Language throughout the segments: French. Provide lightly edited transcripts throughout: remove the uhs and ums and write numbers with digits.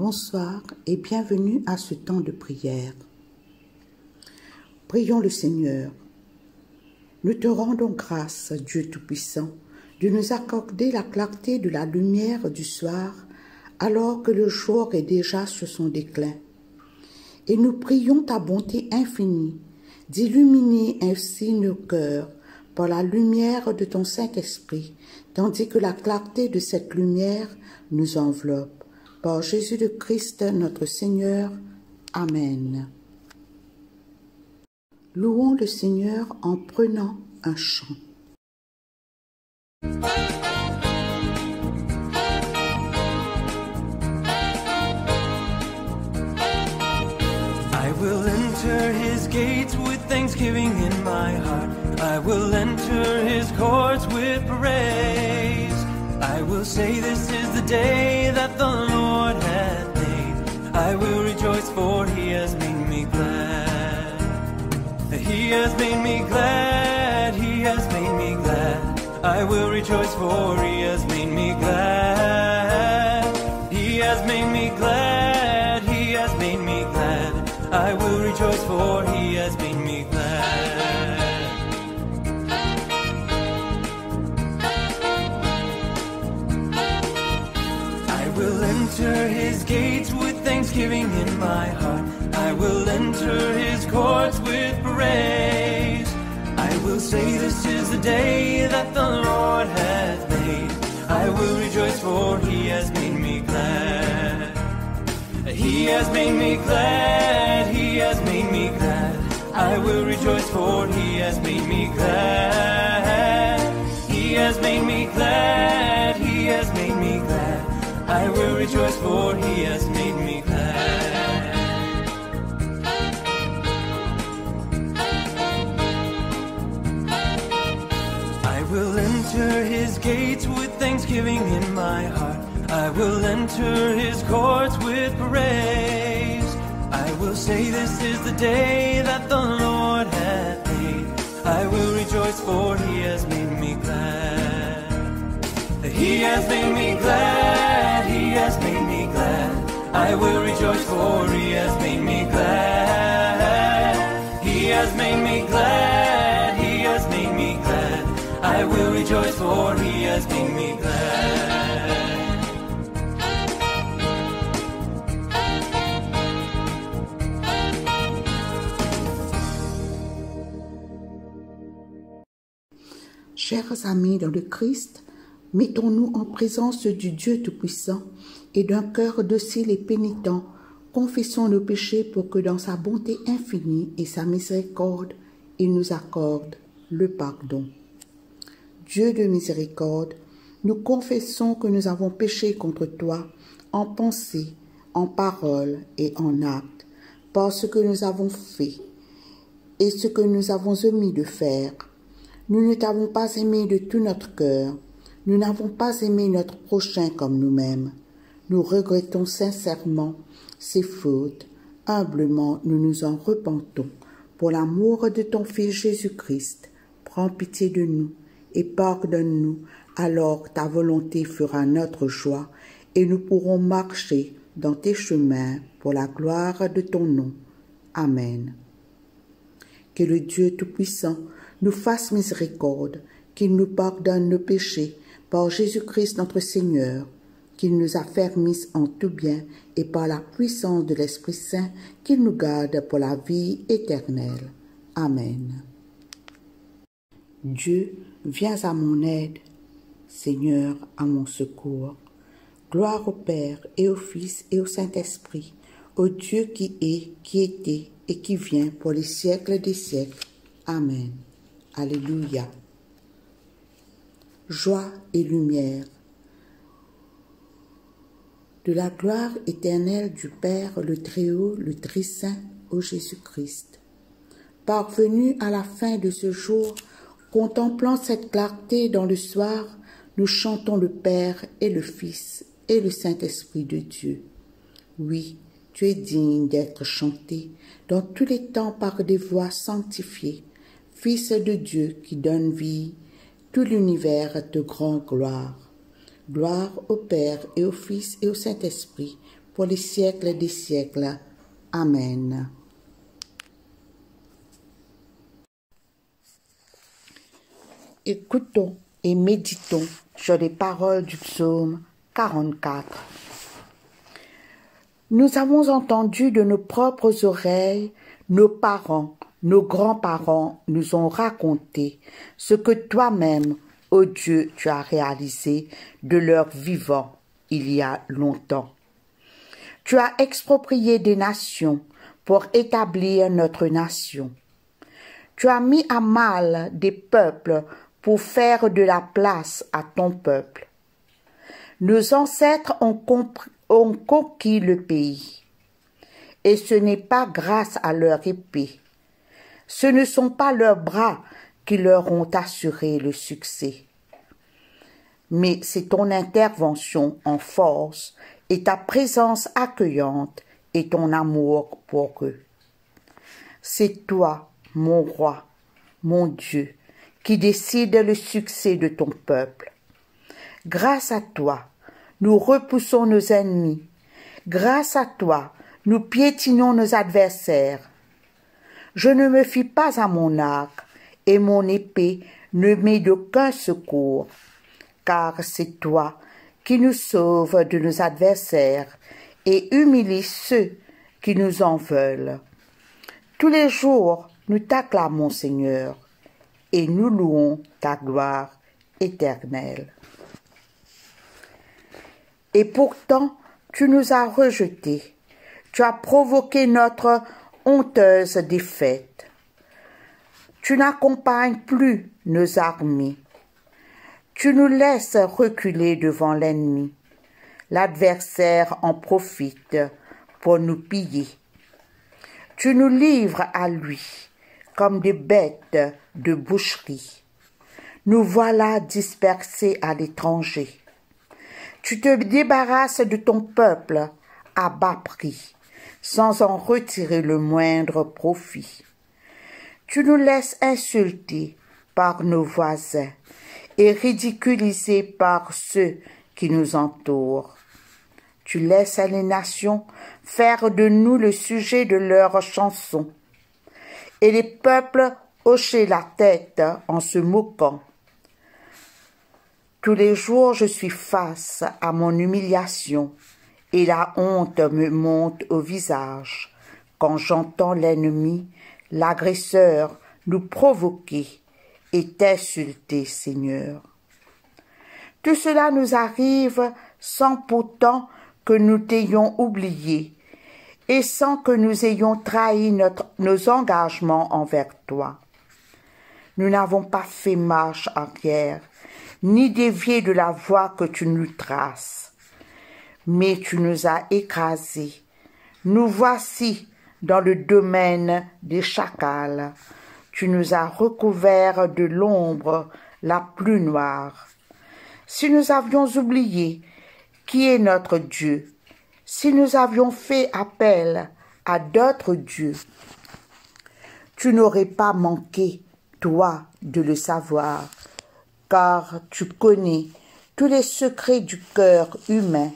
Bonsoir et bienvenue à ce temps de prière. Prions le Seigneur. Nous te rendons grâce, Dieu Tout-Puissant, de nous accorder la clarté de la lumière du soir alors que le jour est déjà sur son déclin. Et nous prions ta bonté infinie d'illuminer ainsi nos cœurs par la lumière de ton Saint-Esprit, tandis que la clarté de cette lumière nous enveloppe. Par Jésus le Christ, notre Seigneur. Amen. Louons le Seigneur en prenant un chant. I will enter his gates with thanksgiving in my heart. I will enter his courts with praise. I will say this is the day that the Lord hath made. I will rejoice for he has made me glad. He has made me glad, he has made me glad. I will rejoice for he has made me glad. He has made me glad, he has made me glad. I will rejoice for he has made me glad. I will enter his gates with thanksgiving in my heart. I will enter his courts with praise. I will say this is the day that the Lord hath made. I will rejoice for he has made me glad. He has made me glad, he has made me glad. I will rejoice for he has made me glad. He has made me glad, he has made me glad. I will rejoice for he has made me glad. I will enter his gates with thanksgiving in my heart. I will enter his courts with praise. I will say this is the day that the Lord hath made. I will rejoice for he has made me glad. He has made me glad, he has made me glad. I will rejoice for he has made me glad. He has made me glad, he has made me glad. I will rejoice for he has made me glad. Chers amis dans le Christ, mettons-nous en présence du Dieu Tout-Puissant et d'un cœur docile et pénitent, confessons nos péchés pour que dans sa bonté infinie et sa miséricorde, il nous accorde le pardon. Dieu de miséricorde, nous confessons que nous avons péché contre toi en pensée, en parole et en acte, par ce que nous avons fait et ce que nous avons omis de faire. Nous ne t'avons pas aimé de tout notre cœur. Nous n'avons pas aimé notre prochain comme nous-mêmes. Nous regrettons sincèrement ces fautes. Humblement, nous nous en repentons. Pour l'amour de ton Fils Jésus-Christ, prends pitié de nous et pardonne-nous, alors ta volonté fera notre joie et nous pourrons marcher dans tes chemins pour la gloire de ton nom. Amen. Que le Dieu Tout-Puissant nous fasse miséricorde, qu'il nous pardonne nos péchés par Jésus-Christ notre Seigneur, qu'il nous affermisse en tout bien et par la puissance de l'Esprit Saint, qu'il nous garde pour la vie éternelle. Amen. Dieu, viens à mon aide, Seigneur, à mon secours. Gloire au Père et au Fils et au Saint-Esprit, au Dieu qui est, qui était et qui vient pour les siècles des siècles. Amen. Alléluia. Joie et lumière. De la gloire éternelle du Père, le Très-Haut, le Très-Saint, ô Jésus-Christ. Parvenus à la fin de ce jour, contemplant cette clarté dans le soir, nous chantons le Père et le Fils et le Saint-Esprit de Dieu. Oui, tu es digne d'être chanté dans tous les temps par des voix sanctifiées. Fils de Dieu qui donne vie, tout l'univers te rend gloire. Gloire au Père et au Fils et au Saint-Esprit, pour les siècles des siècles. Amen. Écoutons et méditons sur les paroles du psaume 44. Nous avons entendu de nos propres oreilles, nos parents, nos grands-parents nous ont raconté ce que toi-même, ô Dieu, tu as réalisé de leur vivant il y a longtemps. Tu as exproprié des nations pour établir notre nation. Tu as mis à mal des peuples pour faire de la place à ton peuple. Nos ancêtres ont conquis le pays, et ce n'est pas grâce à leur épée. Ce ne sont pas leurs bras qui leur ont assuré le succès. Mais c'est ton intervention en force et ta présence accueillante et ton amour pour eux. C'est toi, mon roi, mon Dieu, qui décide le succès de ton peuple. Grâce à toi, nous repoussons nos ennemis. Grâce à toi, nous piétinons nos adversaires. Je ne me fie pas à mon arc, et mon épée ne m'est d'aucun secours, car c'est toi qui nous sauves de nos adversaires et humilie ceux qui nous en veulent. Tous les jours, nous t'acclamons, Seigneur, et nous louons ta gloire éternelle. Et pourtant, tu nous as rejetés. Tu as provoqué notre honteuse défaite. Tu n'accompagnes plus nos armées. Tu nous laisses reculer devant l'ennemi. L'adversaire en profite pour nous piller. Tu nous livres à lui comme des bêtes de boucherie. Nous voilà dispersés à l'étranger. Tu te débarrasses de ton peuple à bas prix, sans en retirer le moindre profit. Tu nous laisses insulter par nos voisins et ridiculisés par ceux qui nous entourent. Tu laisses les nations faire de nous le sujet de leurs chansons, et les peuples hocher la tête en se moquant. Tous les jours je suis face à mon humiliation, et la honte me monte au visage, quand j'entends l'ennemi, l'agresseur, nous provoquer et t'insulter, Seigneur. Tout cela nous arrive sans pourtant que nous t'ayons oublié, et sans que nous ayons trahi nos engagements envers toi. Nous n'avons pas fait marche arrière, ni dévié de la voie que tu nous traces. Mais tu nous as écrasés. Nous voici dans le domaine des chacals. Tu nous as recouverts de l'ombre la plus noire. Si nous avions oublié qui est notre Dieu, si nous avions fait appel à d'autres dieux, tu n'aurais pas manqué, toi, de le savoir, car tu connais tous les secrets du cœur humain.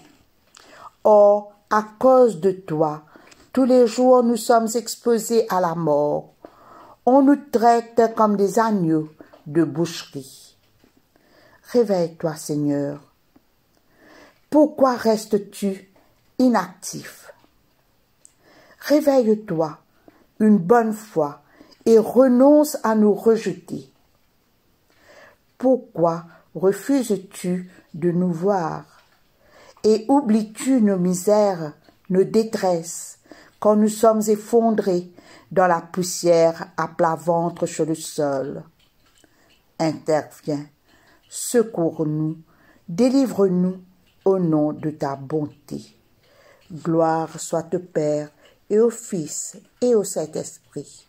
Or, à cause de toi, tous les jours nous sommes exposés à la mort. On nous traite comme des agneaux de boucherie. Réveille-toi, Seigneur. Pourquoi restes-tu inactif? Réveille-toi une bonne fois et renonce à nous rejeter. Pourquoi refuses-tu de nous voir et oublies-tu nos misères, nos détresses, quand nous sommes effondrés dans la poussière à plat ventre sur le sol? Interviens, secours-nous, délivre-nous au nom de ta bonté. Gloire soit au Père et au Fils et au Saint-Esprit,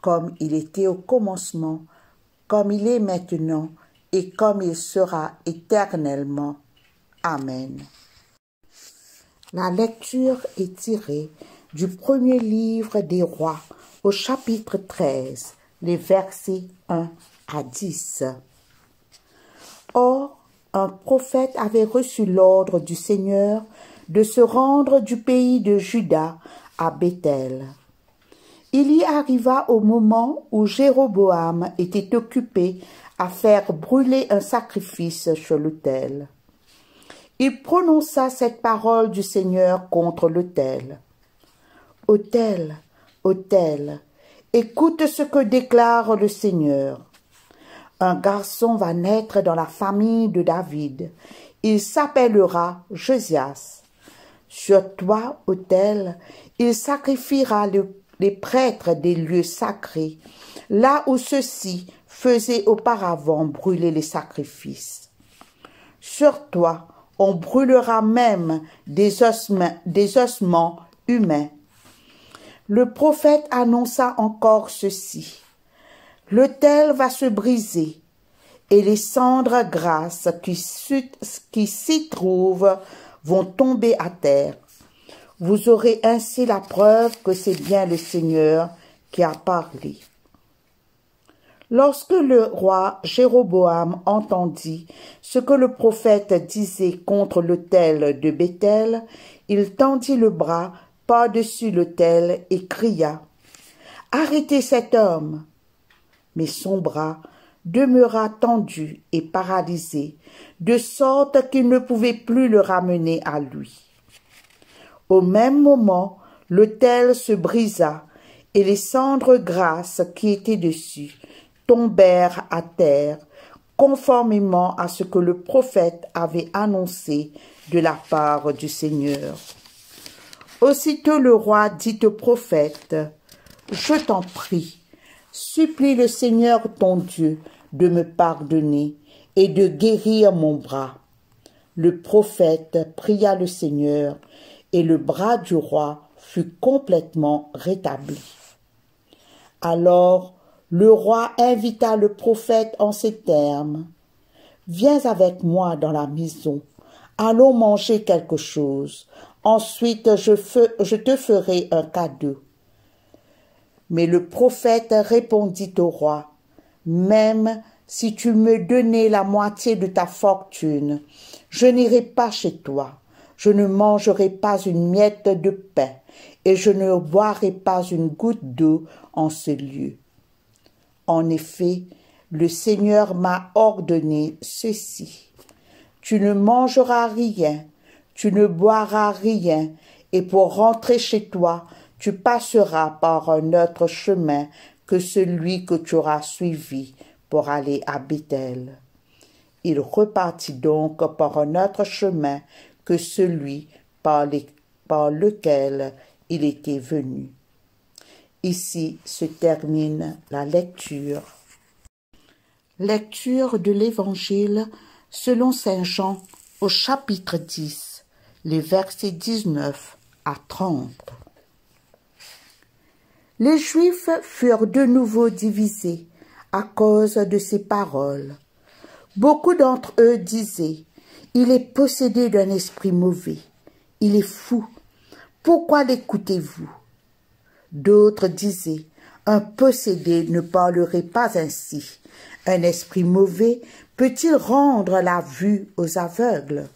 comme il était au commencement, comme il est maintenant et comme il sera éternellement. Amen. La lecture est tirée du premier livre des Rois, au chapitre 13, les versets 1 à 10. Or, un prophète avait reçu l'ordre du Seigneur de se rendre du pays de Juda à Béthel. Il y arriva au moment où Jéroboam était occupé à faire brûler un sacrifice sur l'autel. Il prononça cette parole du Seigneur contre l'autel. « Autel, autel, écoute ce que déclare le Seigneur. Un garçon va naître dans la famille de David. Il s'appellera Josias. Sur toi, autel, il sacrifiera les prêtres des lieux sacrés, là où ceux-ci faisaient auparavant brûler les sacrifices. Sur toi, on brûlera même des ossements humains. » Le prophète annonça encore ceci. L'autel va se briser, et les cendres grasses qui s'y trouvent vont tomber à terre. Vous aurez ainsi la preuve que c'est bien le Seigneur qui a parlé. Lorsque le roi Jéroboam entendit ce que le prophète disait contre l'autel de Béthel, il tendit le bras par-dessus l'autel et cria « Arrêtez cet homme !» Mais son bras demeura tendu et paralysé, de sorte qu'il ne pouvait plus le ramener à lui. Au même moment, l'autel se brisa, et les cendres grasses qui étaient dessus tombèrent à terre, conformément à ce que le prophète avait annoncé de la part du Seigneur. Aussitôt le roi dit au prophète, « Je t'en prie, supplie le Seigneur ton Dieu de me pardonner et de guérir mon bras. » Le prophète pria le Seigneur, et le bras du roi fut complètement rétabli. Alors le roi invita le prophète en ces termes, « Viens avec moi dans la maison, allons manger quelque chose, ensuite je te ferai un cadeau. » Mais le prophète répondit au roi, « Même si tu me donnais la moitié de ta fortune, je n'irai pas chez toi, je ne mangerai pas une miette de pain, et je ne boirai pas une goutte d'eau en ce lieu. En effet, le Seigneur m'a ordonné ceci. Tu ne mangeras rien, tu ne boiras rien, et pour rentrer chez toi, tu passeras par un autre chemin que celui que tu auras suivi pour aller à Béthel. » Il repartit donc par un autre chemin que celui par lequel il était venu. Ici se termine la lecture. Lecture de l'Évangile selon saint Jean au chapitre 10, les versets 19 à 30. Les Juifs furent de nouveau divisés à cause de ces paroles. Beaucoup d'entre eux disaient, « Il est possédé d'un esprit mauvais, il est fou, pourquoi l'écoutez-vous » D'autres disaient, « Un possédé ne parlerait pas ainsi, un esprit mauvais peut-il rendre la vue aux aveugles ?»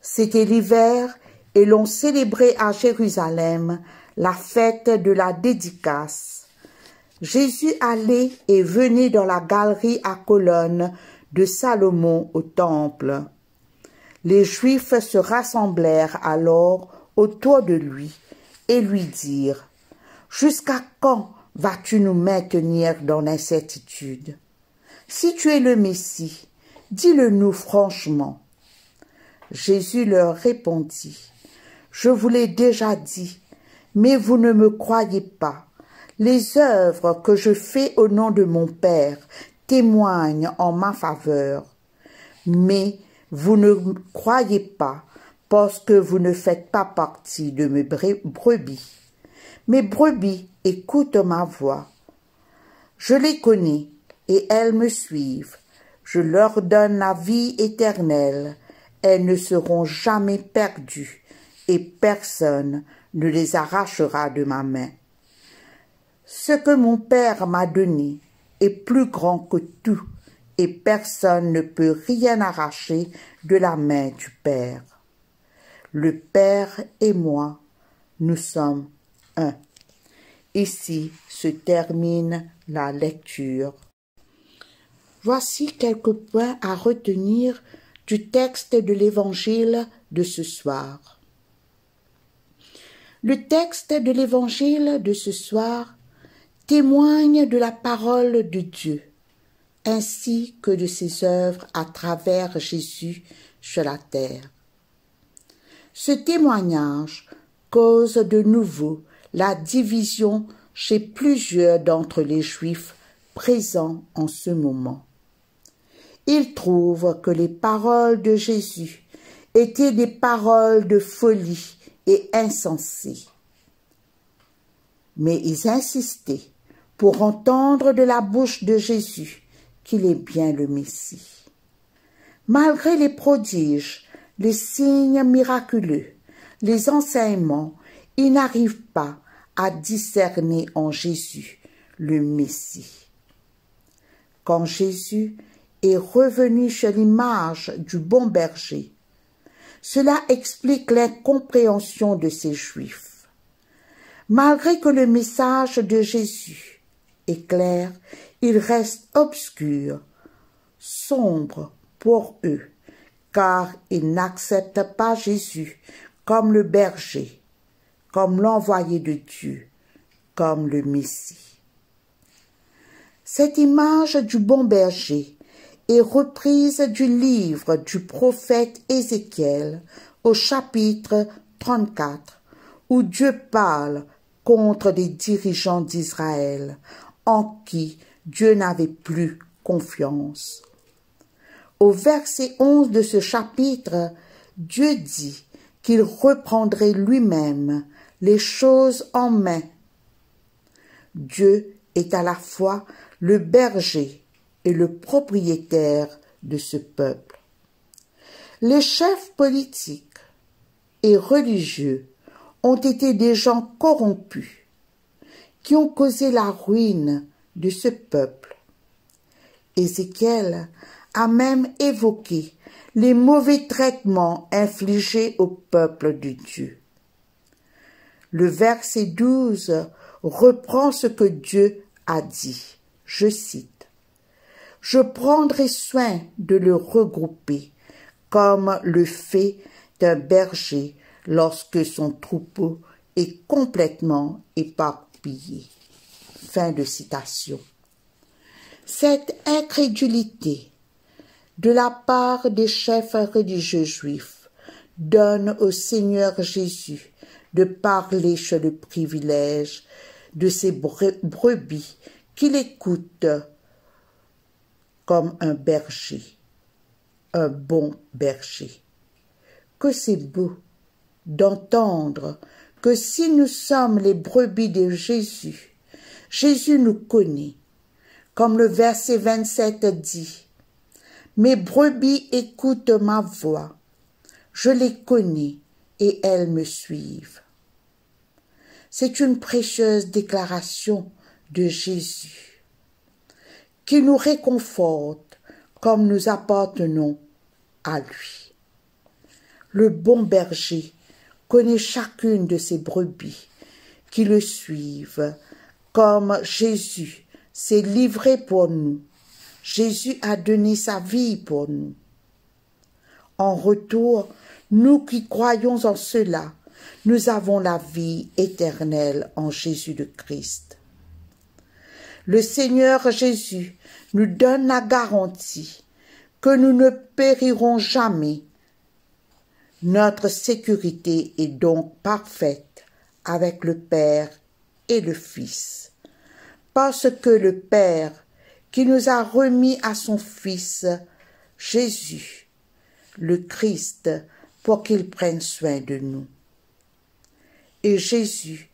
C'était l'hiver et l'on célébrait à Jérusalem la fête de la dédicace. Jésus allait et venait dans la galerie à colonnes de Salomon au temple. Les Juifs se rassemblèrent alors autour de lui et lui dirent, « Jusqu'à quand vas-tu nous maintenir dans l'incertitude? Si tu es le Messie, dis-le-nous franchement. » Jésus leur répondit, « Je vous l'ai déjà dit, mais vous ne me croyez pas. Les œuvres que je fais au nom de mon Père témoignent en ma faveur. Mais vous ne me croyez pas parce que vous ne faites pas partie de mes brebis. Mes brebis écoutent ma voix. Je les connais et elles me suivent. Je leur donne la vie éternelle. Elles ne seront jamais perdues et personne ne les arrachera de ma main. Ce que mon Père m'a donné est plus grand que tout, et personne ne peut rien arracher de la main du Père. Le Père et moi, nous sommes un. Ici se termine la lecture. Voici quelques points à retenir du texte de l'Évangile de ce soir. Le texte de l'Évangile de ce soir témoigne de la parole de Dieu, ainsi que de ses œuvres à travers Jésus sur la terre. Ce témoignage cause de nouveau la division chez plusieurs d'entre les Juifs présents en ce moment. Ils trouvent que les paroles de Jésus étaient des paroles de folie et insensées. Mais ils insistaient pour entendre de la bouche de Jésus qu'il est bien le Messie. Malgré les prodiges, les signes miraculeux, les enseignements, ils n'arrivent pas à discerner en Jésus le Messie. Quand Jésus est revenu sur l'image du bon berger, cela explique l'incompréhension de ces Juifs. Malgré que le message de Jésus est clair, il reste obscur, sombre pour eux, car ils n'acceptent pas Jésus comme le berger, comme l'envoyé de Dieu, comme le Messie. Cette image du bon berger est reprise du livre du prophète Ézéchiel au chapitre 34, où Dieu parle contre les dirigeants d'Israël, en qui Dieu n'avait plus confiance. Au verset 11 de ce chapitre, Dieu dit qu'il reprendrait lui-même les choses en main. Dieu est à la fois le berger et le propriétaire de ce peuple. Les chefs politiques et religieux ont été des gens corrompus qui ont causé la ruine de ce peuple. Ézéchiel a même évoqué les mauvais traitements infligés au peuple de Dieu. Le verset 12 reprend ce que Dieu a dit. Je cite: « Je prendrai soin de le regrouper comme le fait un berger lorsque son troupeau est complètement éparpillé. » Fin de citation. Cette incrédulité de la part des chefs religieux juifs donne au Seigneur Jésus de parler sur le privilège de ces brebis qu'il écoute comme un berger, un bon berger. Que c'est beau d'entendre que si nous sommes les brebis de Jésus, Jésus nous connaît. Comme le verset 27 dit, « Mes brebis écoutent ma voix, je les connais et elles me suivent. » C'est une précieuse déclaration de Jésus qui nous réconforte comme nous appartenons à lui. Le bon berger connaît chacune de ses brebis qui le suivent, comme Jésus s'est livré pour nous. Jésus a donné sa vie pour nous. En retour, nous qui croyons en cela, nous avons la vie éternelle en Jésus le Christ. Le Seigneur Jésus nous donne la garantie que nous ne périrons jamais. Notre sécurité est donc parfaite avec le Père et le Fils, parce que le Père qui nous a remis à son Fils, Jésus, le Christ, pour qu'il prenne soin de nous. Et Jésus,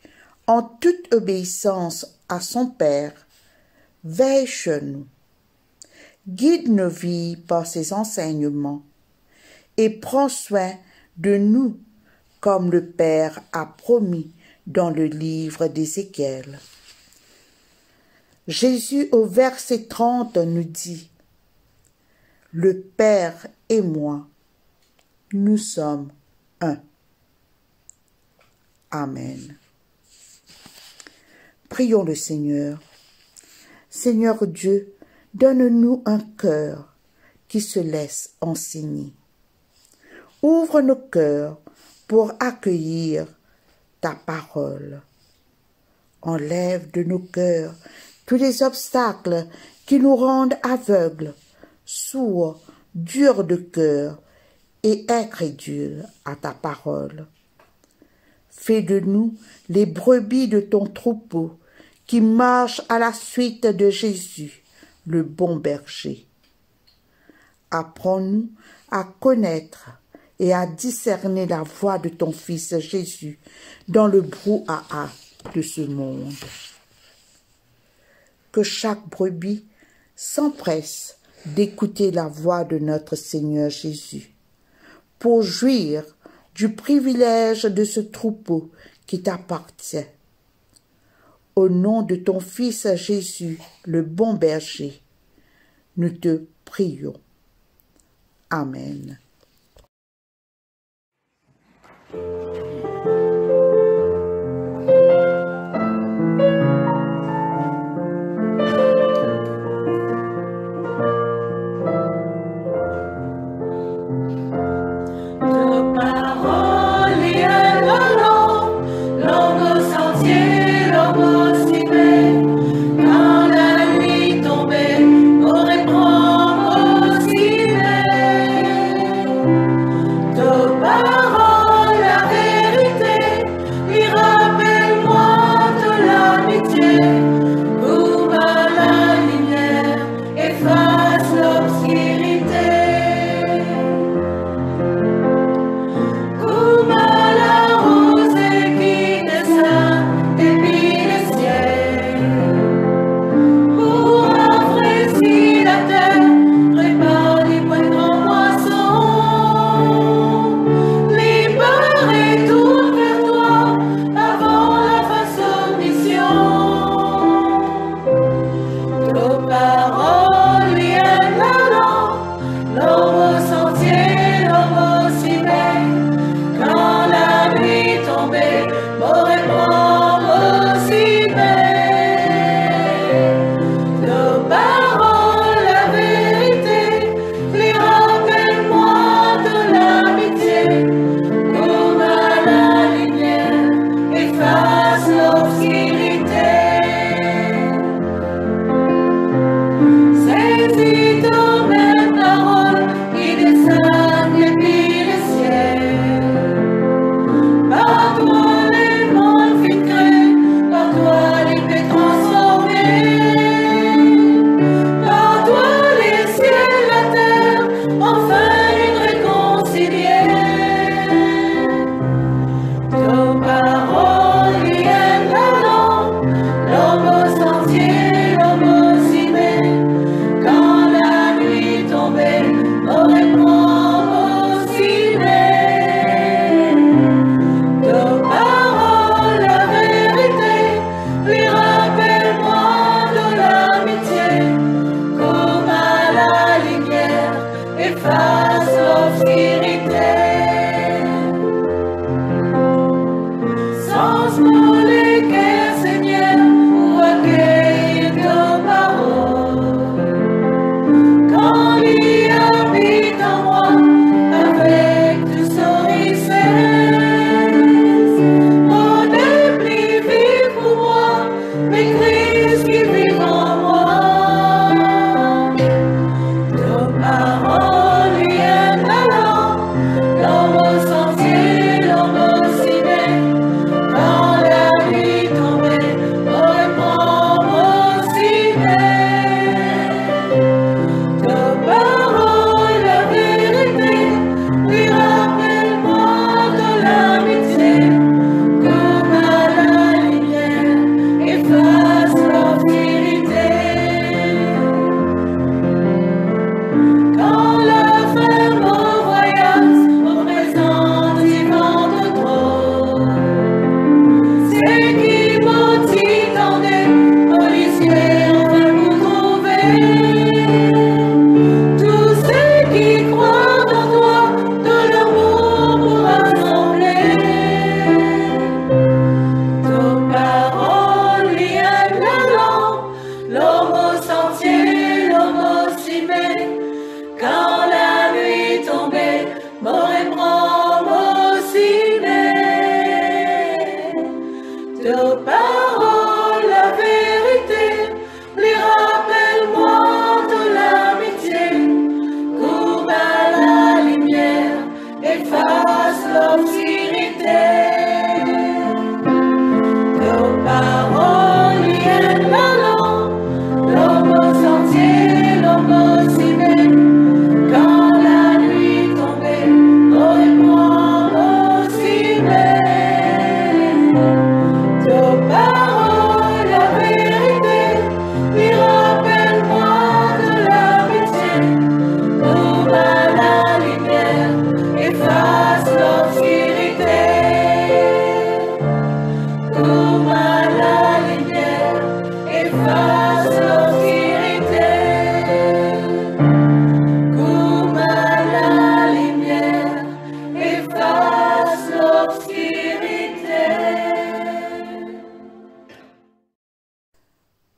en toute obéissance à son Père, veille sur nous, guide nos vies par ses enseignements et prend soin de nous comme le Père a promis dans le livre d'Ézéchiel. Jésus au verset 30 nous dit « Le Père et moi, nous sommes un. » Amen. Prions le Seigneur. Seigneur Dieu, donne-nous un cœur qui se laisse enseigner. Ouvre nos cœurs pour accueillir ta parole. Enlève de nos cœurs tous les obstacles qui nous rendent aveugles, sourds, durs de cœur et incrédules à ta parole. Fais de nous les brebis de ton troupeau qui marchent à la suite de Jésus, le bon berger. Apprends-nous à connaître et à discerner la voix de ton Fils Jésus dans le brouhaha de ce monde. Que chaque brebis s'empresse d'écouter la voix de notre Seigneur Jésus, pour jouir du privilège de ce troupeau qui t'appartient. Au nom de ton Fils Jésus, le bon berger, nous te prions. Amen. Ta parole, la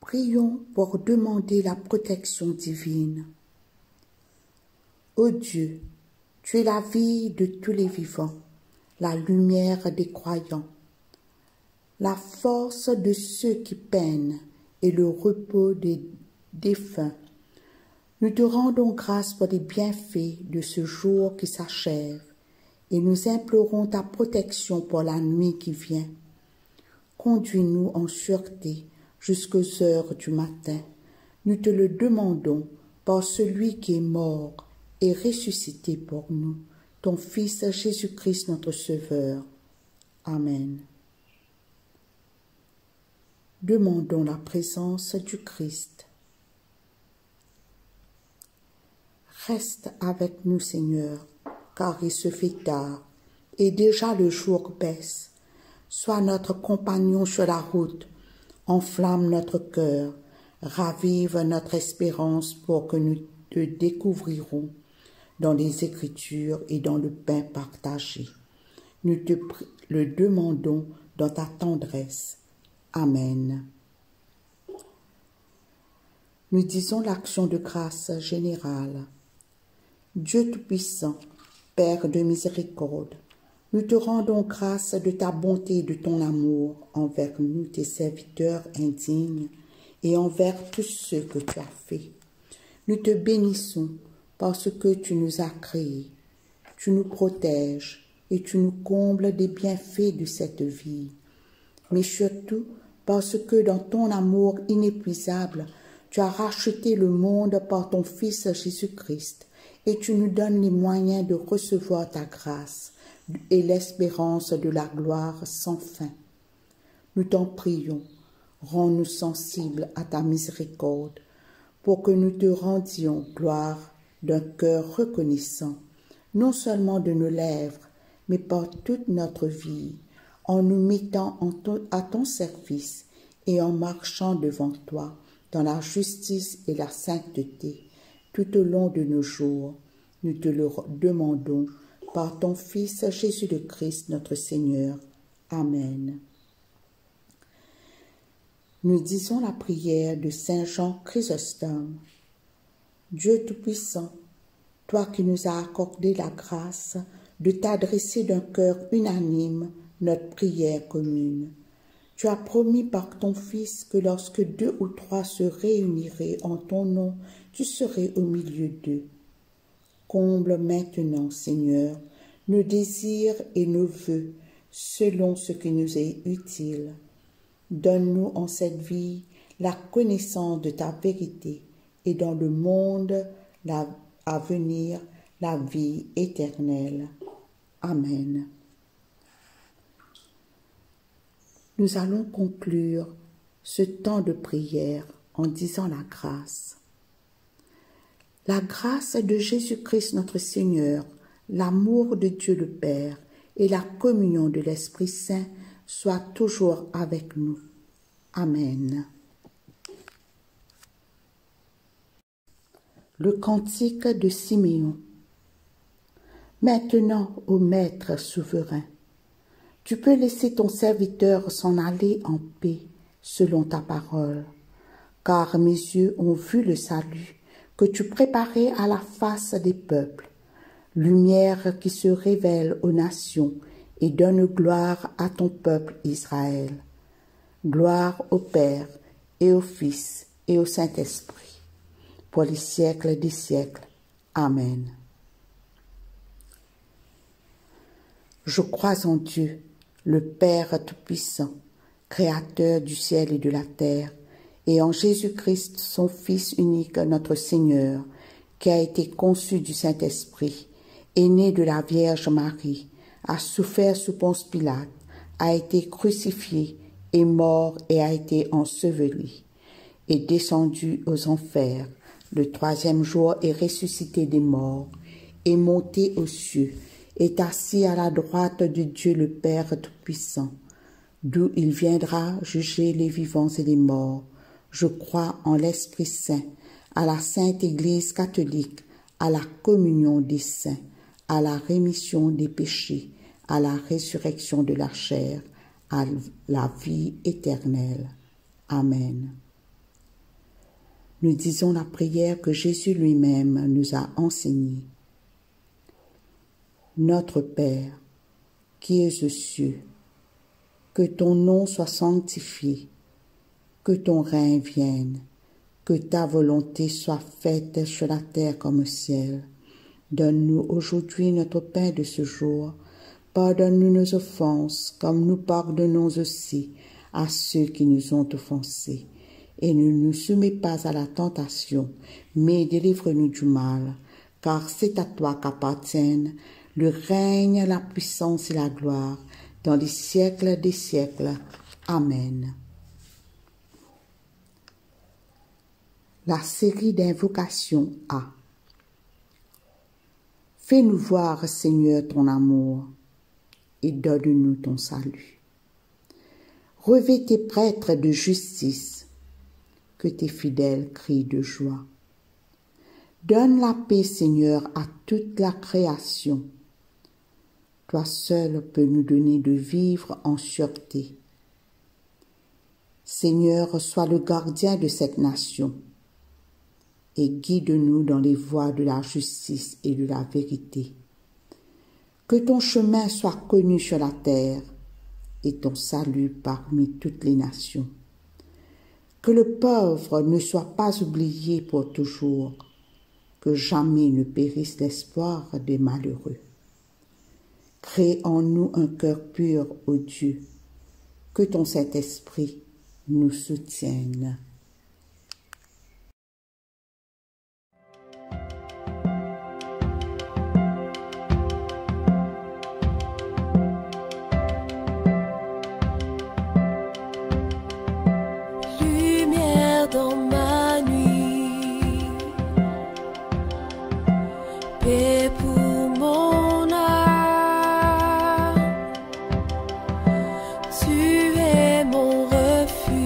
Prions pour demander la protection divine. Ô Dieu, tu es la vie de tous les vivants, la lumière des croyants, la force de ceux qui peinent et le repos des défunts. Nous te rendons grâce pour les bienfaits de ce jour qui s'achève et nous implorons ta protection pour la nuit qui vient. Conduis-nous en sûreté jusqu'aux heures du matin. Nous te le demandons par celui qui est mort et ressuscité pour nous, ton Fils Jésus-Christ notre Sauveur. Amen. Demandons la présence du Christ. Reste avec nous, Seigneur, car il se fait tard, et déjà le jour baisse. Sois notre compagnon sur la route, enflamme notre cœur, ravive notre espérance pour que nous te découvrirons dans les Écritures et dans le pain partagé. Nous te le demandons dans ta tendresse. Amen. Nous disons l'action de grâce générale. Dieu Tout-Puissant, Père de miséricorde, nous te rendons grâce de ta bonté et de ton amour envers nous, tes serviteurs indignes, et envers tous ceux que tu as faits. Nous te bénissons parce que tu nous as créés, tu nous protèges et tu nous combles des bienfaits de cette vie. Mais surtout parce que dans ton amour inépuisable, tu as racheté le monde par ton Fils Jésus-Christ et tu nous donnes les moyens de recevoir ta grâce et l'espérance de la gloire sans fin. Nous t'en prions, rends-nous sensibles à ta miséricorde, pour que nous te rendions gloire d'un cœur reconnaissant, non seulement de nos lèvres, mais par toute notre vie, en nous mettant à ton service et en marchant devant toi dans la justice et la sainteté tout au long de nos jours. Nous te le demandons par ton Fils Jésus le Christ, notre Seigneur. Amen. Nous disons la prière de Saint Jean Chrysostome. Dieu Tout-Puissant, toi qui nous as accordé la grâce de t'adresser d'un cœur unanime notre prière commune, tu as promis par ton Fils que lorsque 2 ou 3 se réuniraient en ton nom, tu serais au milieu d'eux. Comble maintenant, Seigneur, nos désirs et nos vœux selon ce qui nous est utile. Donne-nous en cette vie la connaissance de ta vérité et dans le monde à venir la vie éternelle. Amen. Nous allons conclure ce temps de prière en disant la grâce. La grâce de Jésus-Christ notre Seigneur, l'amour de Dieu le Père et la communion de l'Esprit Saint soient toujours avec nous. Amen. Le cantique de Siméon. Maintenant, ô Maître souverain, tu peux laisser ton serviteur s'en aller en paix selon ta parole, car mes yeux ont vu le salut que tu préparais à la face des peuples, lumière qui se révèle aux nations et donne gloire à ton peuple Israël. Gloire au Père et au Fils et au Saint-Esprit, pour les siècles des siècles. Amen. Je crois en Dieu, le Père Tout-Puissant, Créateur du ciel et de la terre, et en Jésus-Christ, son Fils unique, notre Seigneur, qui a été conçu du Saint-Esprit, est né de la Vierge Marie, a souffert sous Ponce Pilate, a été crucifié, est mort et a été enseveli, est descendu aux enfers, le 3e jour est ressuscité des morts, est monté aux cieux, est assis à la droite de Dieu le Père Tout-Puissant, d'où il viendra juger les vivants et les morts. Je crois en l'Esprit Saint, à la Sainte Église catholique, à la communion des saints, à la rémission des péchés, à la résurrection de la chair, à la vie éternelle. Amen. nous disons la prière que Jésus lui-même nous a enseignée. Notre Père, qui es aux cieux, que ton nom soit sanctifié, que ton règne vienne, que ta volonté soit faite sur la terre comme au ciel. Donne-nous aujourd'hui notre pain de ce jour. Pardonne-nous nos offenses, comme nous pardonnons aussi à ceux qui nous ont offensés. Et ne nous soumets pas à la tentation, mais délivre-nous du mal, car c'est à toi qu'appartiennent le règne, la puissance et la gloire, dans les siècles des siècles. Amen. La série d'invocations A. Fais-nous voir, Seigneur, ton amour, et donne-nous ton salut. Revêt tes prêtres de justice, que tes fidèles crient de joie. Donne la paix, Seigneur, à toute la création. Toi seul peux nous donner de vivre en sûreté. Seigneur, sois le gardien de cette nation et guide-nous dans les voies de la justice et de la vérité. Que ton chemin soit connu sur la terre et ton salut parmi toutes les nations. Que le pauvre ne soit pas oublié pour toujours, que jamais ne périsse l'espoir des malheureux. Crée en nous un cœur pur, ô Dieu, que ton Saint-Esprit nous soutienne. Lumière dans ma nuit, paix pour mon âme, tu es mon refuge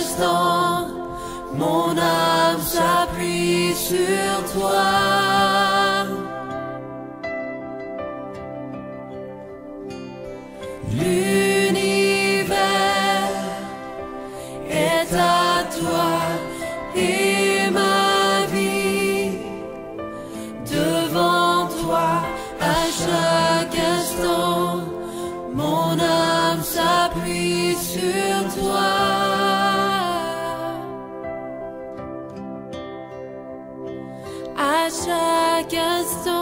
instant, mon âme s'appuie sur toi. L'univers est à toi et ma vie devant toi à chaque instant. Mon âme s'appuie sur toi. À chaque instant.